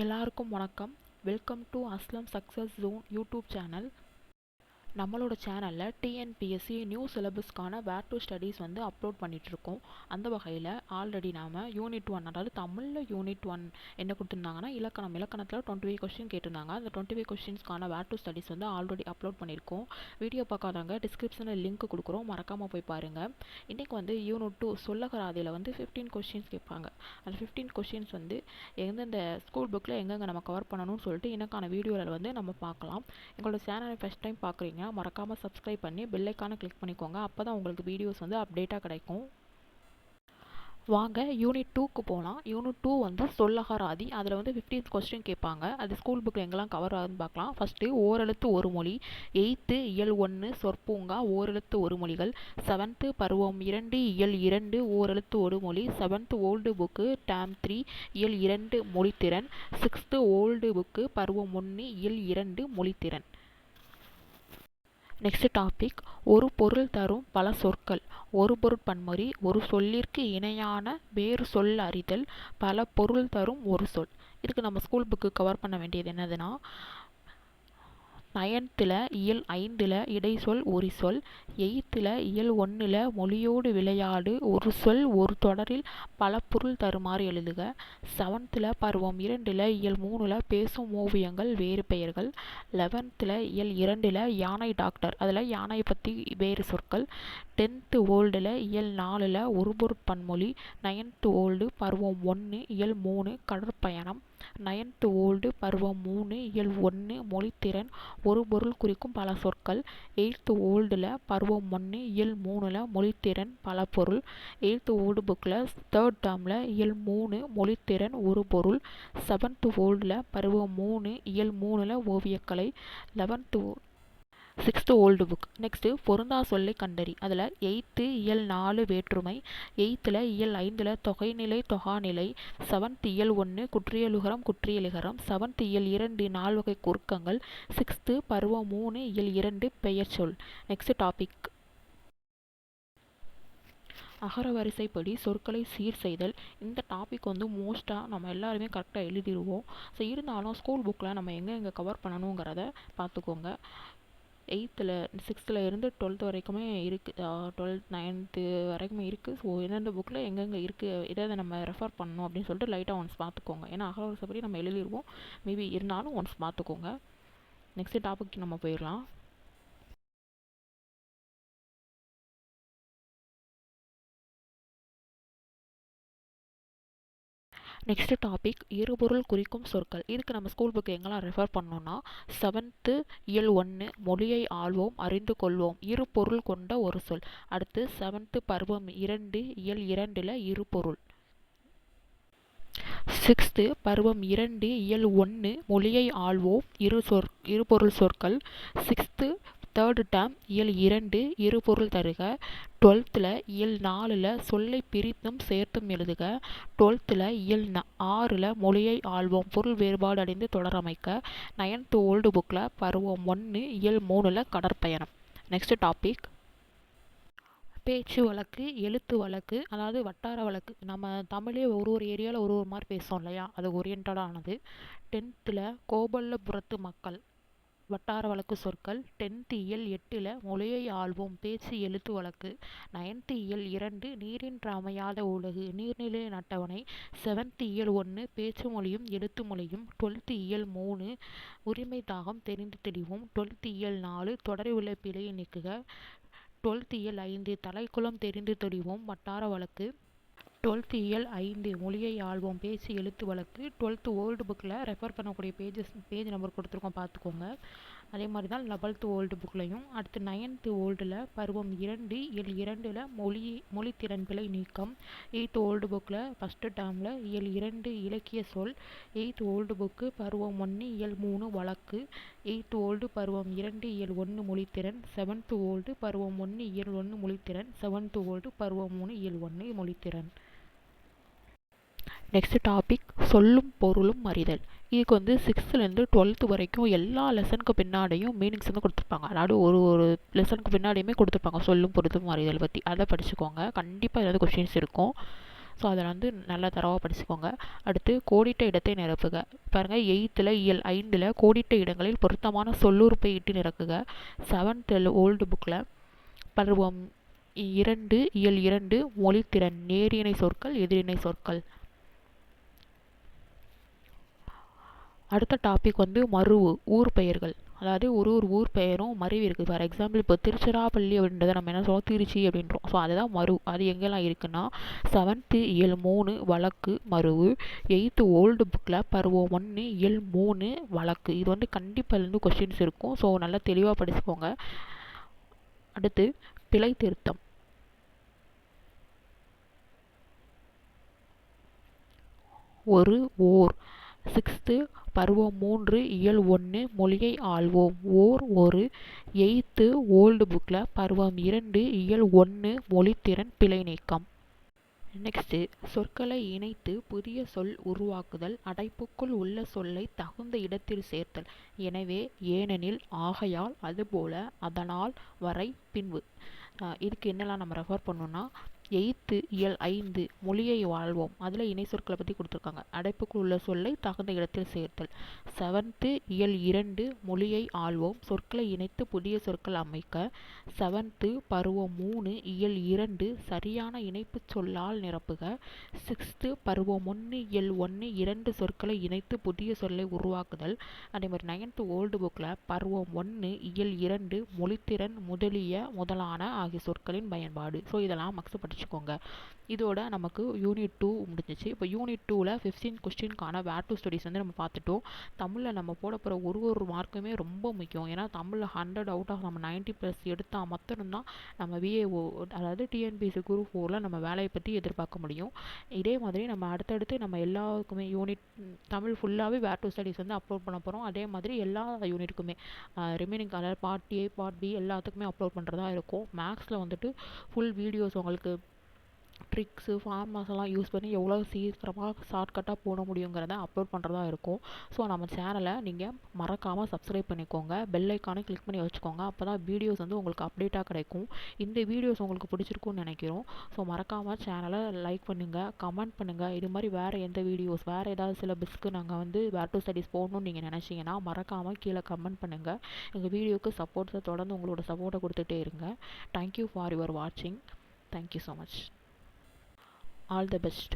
எல்லாருக்கும் வணக்கம். Welcome to Aslam success zone YouTube channel. நம்மளோட சேனலில் டிஎன்பிஎஸ்சி நியூ சிலபஸ்க்கான வேர் டு ஸ்டடீஸ் அப்லோட் பண்ணிகிட்ருக்கோம். அந்த வகையில் ஆல்ரெடி நாம் யூனிட் 1, அதாவது தமிழில் யூனிட் 1 என்ன கொடுத்துருந்தாங்கன்னா இலக்கணத்தில் 25 கொஸ்டின் கேட்டிருந்தாங்க. அந்த 25 கொஸ்டின்ஸ்க்கான வேர் டு ஸ்டடீஸ் ஆல்ரெடி அப்லோட் பண்ணியிருக்கோம். வீடியோ பார்க்காதவங்க டிஸ்கிரிப்ஷனில் லிங்க் கொடுக்குறோம், மறக்காமல் போய் பாருங்கள். இன்றைக்கி யூனிட் 2 சொல்லகராதியில் 15 கொஸ்டின்ஸ் கேட்பாங்க. அந்த 15 கொஸ்டின்ஸ் எந்தெந்த ஸ்கூல் புக்கில் எங்கெங்கே நம்ம கவர் பண்ணணும்னு சொல்லிட்டு எனக்கான வீடியோவில் நம்ம பார்க்கலாம். எங்களோட சேனலை ஃபஸ்ட் டைம் பார்க்குறீங்க, மறக்காமல் சப்ஸ்கிரைப் பண்ணி பெல் ஐக்கானை கிளிக் பண்ணிக்கோங்க. அப்போ தான் உங்களுக்கு வீடியோஸ் அப்டேட்டாக கிடைக்கும். வாங்க யூனிட் 2க்கு போகலாம். யூனிட் 2 சொல்லகராதி. அதில் 15 கொஸ்டின் கேட்பாங்க. அது ஸ்கூல் புக்கில் எங்கெல்லாம் கவர் ஆகுதுன்னு பார்க்கலாம். ஃபஸ்ட்டு ஓரெழுத்து ஒரு மொழி, 8th இயல் 1 சொற்பூங்கா ஓரெழுத்து ஒரு மொழிகள், 7th பருவம் 2 இயல் 2 ஓரெழுத்து ஒரு மொழி, 7th ஓல்டு புக்கு டேம் 3 இயல் 2 மொழித்திறன், 6th ஓல்டு புக்கு பருவம் 1 இயல் 2 மொழித்திறன். நெக்ஸ்ட் டாபிக், ஒரு பொருள் தரும் பல சொற்கள். ஒரு பொருட்பன்மொழி, ஒரு சொல்லிற்கு இணையான வேறு சொல் அறிதல், பல பொருள் தரும் ஒரு சொல். இதுக்கு நம்ம ஸ்கூல் புக்கு கவர் பண்ண வேண்டியது என்னதுன்னா 9th இயல் 5 இடைச்சொல் ஒரு சொல், 8th இயல் 1 மொழியோடு விளையாடு ஒரு சொல் ஒரு தொடரில் பல பொருள் தருமாறு எழுதுக, 7th பருவம் 2 இயல் 3 பேசும் ஓவியங்கள் வேறு பெயர்கள், 11th இயல் 2 யானை டாக்டர், அதில் யானையை பற்றி வேறு சொற்கள், 10th ஓல்டு இயல் 4 ஒரு பொருட்பன்மொழி, 9th ஓல்டு பருவம் 1 இயல் 3 கடற்பயணம், 9th ஓல்டு பருவம் 3 இயல் 1 மொழித்திறன் ஒரு பொருள் குறிக்கும் பல சொற்கள், 8th ஓல்டில் பருவம் 1 இயல் 3 மொழித்திறன் பல பொருள், 8th ஓல்டு புக்கில் 3rd டேர்மில் இயல் 3 மொழித்திறன் ஒரு பொருள், 7th ஓல்டில் பருவம் 3 இயல் 3 ஓவியக்கலை, 6th ஓல்டு புக். நெக்ஸ்ட்டு பொருந்தா சொல்லை கண்டறி. அதில் 8th இயல் 4 வேற்றுமை, 8th இயல் 5 தொகைநிலை தொகாநிலை, 7th இயல் 1 குற்றியலுகரம் குற்றியலிகரம், 7th இயல் 2 நால்வகை குறுக்கங்கள், 6th பருவம் 3 இயல் 2 பெயர் சொல். நெக்ஸ்ட் டாபிக், அகரவரிசைப்படி சொற்களை சீர் செய்தல். இந்த டாபிக் மோஸ்ட்டாக நம்ம எல்லாருமே கரெக்டாக எழுதிடுவோம். ஸோ இருந்தாலும் ஸ்கூல் புக்கில் நம்ம எங்கே கவர் பண்ணணுங்கிறத பார்த்துக்கோங்க. 8th 6th இருந்து 12th வரைக்குமே இருக்குது, 12th 9th வரைக்குமே இருக்குது. ஸோ எந்தெந்த புக்கில் எங்கெங்கே இருக்குது, எதை நம்ம ரெஃபர் பண்ணணும் அப்படின்னு சொல்லிட்டு லைட்டாக ஒன்ஸ் பார்த்துக்கோங்க. ஏன்னா அகரவரிசைப்படி நம்ம எழுதிடுவோம், மேபி இருந்தாலும் ஒன்ஸ் பார்த்துக்கோங்க. நெக்ஸ்ட் டாபிக் நம்ம போயிடலாம். நெக்ஸ்ட் டாபிக், இருபொருள் குறிக்கும் சொற்கள். இதுக்கு நம்ம ஸ்கூல் புக்கு எங்கெல்லாம் ரெஃபர் பண்ணோம்னா 7th இயல் 1 மொழியை ஆள்வோம் அறிந்து கொள்வோம் இரு பொருள் கொண்ட ஒரு சொல். அடுத்து 7th பருவம் 2 இயல் 2 இரு பொருள். 6th பருவம் 2 இயல் 1 மொழியை ஆள்வோம் இரு பொருள் சொற்கள். 6th 3rd டேர்ம் இயல் 2 இரு பொருள் தருக. 12th இயல் 4 சொல்லை பிரித்தும் சேர்த்தும் எழுதுக. 12th இயல் 6 மொழியை ஆள்வோம் பொருள் வேறுபாடு அடைந்து தொடரமைக்க. 9th ஓல்டு புக்கில் பருவம் 1 இயல் 3 கடற்பயணம். நெக்ஸ்ட் டாபிக், பேச்சு வழக்கு எழுத்து வழக்கு, அதாவது வட்டார வழக்கு. நம்ம தமிழே ஒரு ஏரியாவில் ஒரு மாதிரி பேசுவோம் இல்லையா, அது ஓரியன்டானது. 10th கோபல்லபுரத்து மக்கள் வட்டார வழக்கு சொற்கள். 10th இயல் 8 மொழியை ஆள்வோம் பேச்சு எழுத்து வழக்கு. 9th இயல் 2 நீரின்றி அமையாத உலகு நீர்நிலை அட்டவணை. 7th இயல் 1 பேச்சு மொழியும் எழுத்து மொழியும். 12th இயல் 3 உரிமை தாகம் தெரிந்து தெளிவோம். 12th இயல் 4 தொடரை உள்ள பிழையை நீக்குக. 12th இயல் 5 தலைக்குளம் தெரிந்து தெளிவோம் வட்டார வழக்கு. 12th இயல் 5 மொழியை ஆள்வோம் பேச்சு எழுத்து வழக்கு. 12th ஓல்டு புக்கில் ரெஃபர் பண்ணக்கூடிய பேஜ் நம்பர் கொடுத்துருக்கோம், பார்த்துக்கோங்க. அதே மாதிரி தான் 11th ஓல்டு புக்லையும். அடுத்து 9th ஓல்டில் பருவம் 2 இயல் 2 மொழித்திறன் பிழை நீக்கம். 8th ஓல்டு புக்கில் 1st டேர்மில் இயல் 2 இலக்கிய சொல். 8th ஓல்டு புக்கு பருவம் 1 இயல் 3 வழக்கு. 8th ஓல்டு பருவம் 2 இயல் 1 மொழித்திறன். 7th ஓல்டு பருவம் 1 இயல் 1 மொழித்திறன். 7th ஓல்டு பருவம் 3 இயல் 1 மொழித்திறன். நெக்ஸ்ட் டாபிக், சொல்லும் பொருளும் அறிதல். இதுக்கு 6th 12th வரைக்கும் எல்லா லெசனுக்கு பின்னாடியும் மீனிங்ஸ் கொடுத்துருப்பாங்க. அதாவது ஒரு லெசனுக்கு பின்னாடியுமே கொடுத்துருப்பாங்க சொல்லும் பொருளும் அறிதல் பற்றி. அதை படிச்சுக்கோங்க, கண்டிப்பாக ஏதாவது கொஸ்டின்ஸ் இருக்கும். ஸோ அதில் வந்து நல்லா தரவாக படிச்சுக்கோங்க. அடுத்து கோடிட்ட இடத்தை நிரப்புக. பாருங்கள், 8th இயல் 5 கோடிட்ட இடங்களில் பொருத்தமான சொல்லுறுப்பை இட்டு நிரப்புக. 7th ஓல்டு புக்கில் பருவம் 2 இயல் 2 மொழித்திறன் நேரியணை சொற்கள் எதிரிணை சொற்கள். அடுத்த டாபிக் வந்து மருவு ஊர் பெயர்கள். அதாவது ஒரு ஊர் பெயரும் மருவி இருக்குது. ஃபார் எக்ஸாம்பிள் இப்போ திருச்சிராப்பள்ளி அப்படின்றத நம்ம என்ன சொல்லுவோம், திருச்சி அப்படின்றோம். ஸோ அதுதான் மரு. அது எங்கெல்லாம் இருக்குன்னா 7th இயல் 3 வழக்கு மருவு. 8th ஓல்டு புக்கில் பருவம் 1 இயல் 3 வழக்கு. இது வந்து கண்டிப்பாக இருந்து கொஸ்டின்ஸ் இருக்கும். ஸோ நல்லா தெளிவாக படிச்சுக்கோங்க. அடுத்து பிழை திருத்தம். ஒரு ஓர். 6th பருவம் 3 இயல் 1 மொழியை ஆள்வோம். ஓர் ஒரு. 8th ஓல்டு புக்கில் பருவம் 2 இயல் 1 மொழித்திறன் பிழை நீக்கம். நெக்ஸ்ட்டு சொற்களை இணைத்து புதிய சொல் உருவாக்குதல். அடைப்புக்குள் உள்ள சொல்லை தகுந்த இடத்தில் சேர்த்தல். எனவே, ஏனெனில், ஆகையால், அதுபோல, அதனால், வரை, பின்பு. இதுக்கு என்னெல்லாம் நம்ம ரெஃபர் பண்ணோம்னா 8th இயல் 5 மொழியை வாழ்வோம். அதில் இணை சொற்களை பற்றி கொடுத்துருக்காங்க. அடைப்புக்குள் உள்ள சொல்லை தகுந்த இடத்தில் சேர்த்தல். 7th இயல் 2 மொழியை ஆள்வோம். சொற்களை இணைத்து புதிய சொற்கள் அமைக்க. 7th பருவம் 3 இயல் 2 சரியான இணைப்பு சொல்லால் நிரப்புக. 6th பருவம் 1 இயல் 1 2 சொற்களை இணைத்து புதிய சொல்லை உருவாக்குதல். அதே மாதிரி 9th ஓல்டு புக்கில் பருவம் 1 இயல் 2 மொழித்திறன் முதலிய முதலான ஆகிய சொற்களின் பயன்பாடு. ஸோ இதெல்லாம் மக்ஸ் படிச்சுக்கோங்க. இதோட நமக்கு யூனிட் 2 முடிஞ்சிச்சு. இப்போ யூனிட் 2ல் 15 கொஸ்டின்கான வேர் டு ஸ்டடீஸ் வந்து நம்ம பார்த்துட்டோம். தமிழில் நம்ம போட போகிற ஒரு மார்க்குமே ரொம்ப முக்கியம். ஏன்னா தமிழில் 100 அவுட் ஆஃப் நம்ம 90+ எடுத்தால் மட்டும்தான் நம்ம விஏஓ, அதாவது டிஎன்பிஎஸ்சி குரூப் 4ல் நம்ம வேலையை பற்றி எதிர்பார்க்க முடியும். இதே மாதிரி நம்ம அடுத்தடுத்து நம்ம எல்லாருக்குமே யூனிட் தமிழ் ஃபுல்லாகவே வேர் டு ஸ்டடீஸ் வந்து அப்லோட் பண்ண போகிறோம். அதே மாதிரி எல்லா யூனிட்டுக்குமே ரிமைனிங் அதாவது பார்ட் ஏ பார்ட் பி எல்லாத்துக்குமே அப்லோட் பண்ணுறதா இருக்கும். மேக்ஸில் வந்துட்டு ஃபுல் வீடியோஸ் உங்களுக்கு ட்ரிக்ஸு ஃபார்மாஸ் எல்லாம் யூஸ் பண்ணி எவ்வளோ சீக்கிரமாக ஷார்ட்கட்டாக போட முடியுங்கிறத அப்லோட் பண்ணுறதா இருக்கும். ஸோ நம்ம சேனலை நீங்கள் மறக்காமல் சப்ஸ்கிரைப் பண்ணிக்கோங்க. பெல் ஐக்கானை கிளிக் பண்ணி வச்சுக்கோங்க. அப்போ தான் வீடியோஸ் வந்து உங்களுக்கு அப்டேட்டாக கிடைக்கும். இந்த வீடியோஸ் உங்களுக்கு பிடிச்சிருக்குன்னு நினைக்கிறோம். ஸோ மறக்காமல் சேனலை லைக் பண்ணுங்கள், கமெண்ட் பண்ணுங்கள். இது மாதிரி வேறு எந்த வீடியோஸ், வேறு ஏதாவது சிலபஸ்க்கு நாங்கள் வந்து வேர் டு ஸ்டடீஸ் போடணும்னு நீங்கள் நினச்சிங்கன்னா மறக்காமல் கீழே கமெண்ட் பண்ணுங்கள். எங்கள் வீடியோக்கு சப்போர்ட்ஸை தொடர்ந்து உங்களோட சப்போர்ட்டை கொடுத்துட்டே இருங்க. தேங்க்யூ ஃபார் யுவர் வாட்சிங். Thank you so much. All the best.